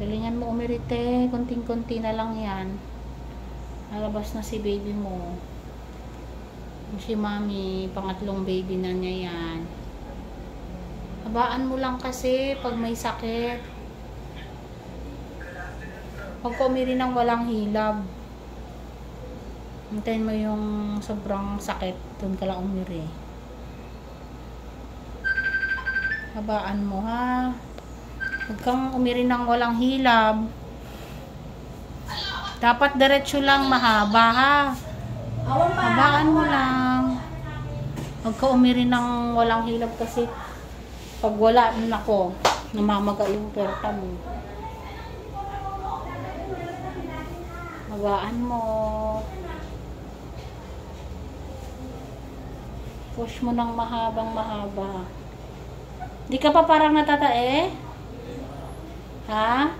Galingan mo umirite. Konting-konti na lang yan. Nalabas na si baby mo. Si mami, pangatlong baby na niya yan. Habaan mo lang kasi pag may sakit. Pag umiri ng walang hilab. Hintayin mo yung sobrang sakit. Doon ka lang umiri. Habaan mo ha. Huwag kang umiri ng walang hilab. Dapat diretso lang mahaba ha. Habaan mo lang. Huwag ka umiri ng walang hilab kasi pag wala, nako, namamaga yung perta mo. Habaan mo. Push mo ng mahabang mahaba. Di ka pa parang natatae? Ha?